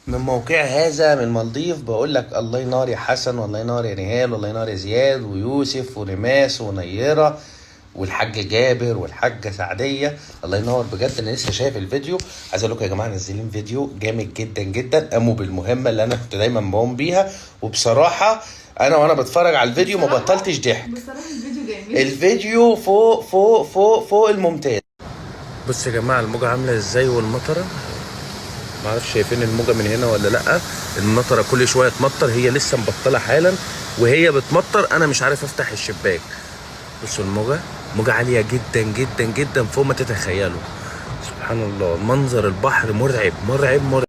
من موقع هذا من مالديف بقول لك الله ينور يا حسن، والله ينور يا نهال، والله ينور يا زياد ويوسف ورماس ونيرة والحاج جابر والحاجة سعدية. الله ينور بجد. انا لسه شايف الفيديو، عايز اقول لكم يا جماعة نازلين فيديو جامد جدا جدا، قاموا بالمهمة اللي انا كنت دايما بقوم بيها. وبصراحة انا وانا بتفرج على الفيديو ما بطلتش ضحك. بصراحة الفيديو جامد. الفيديو فوق فوق فوق فوق الممتاز. بصوا يا جماعة الموجة عاملة ازاي والمطرة، معرفش شايفين الموجة من هنا ولا لأ. المطرة كل شوية تمطر، هي لسه مبطلة حالا وهي بتمطر انا مش عارف افتح الشباك. بصوا الموجة، موجة عالية جدا جدا جدا فوق ما تتخيلوا. سبحان الله، منظر البحر مرعب مرعب مرعب.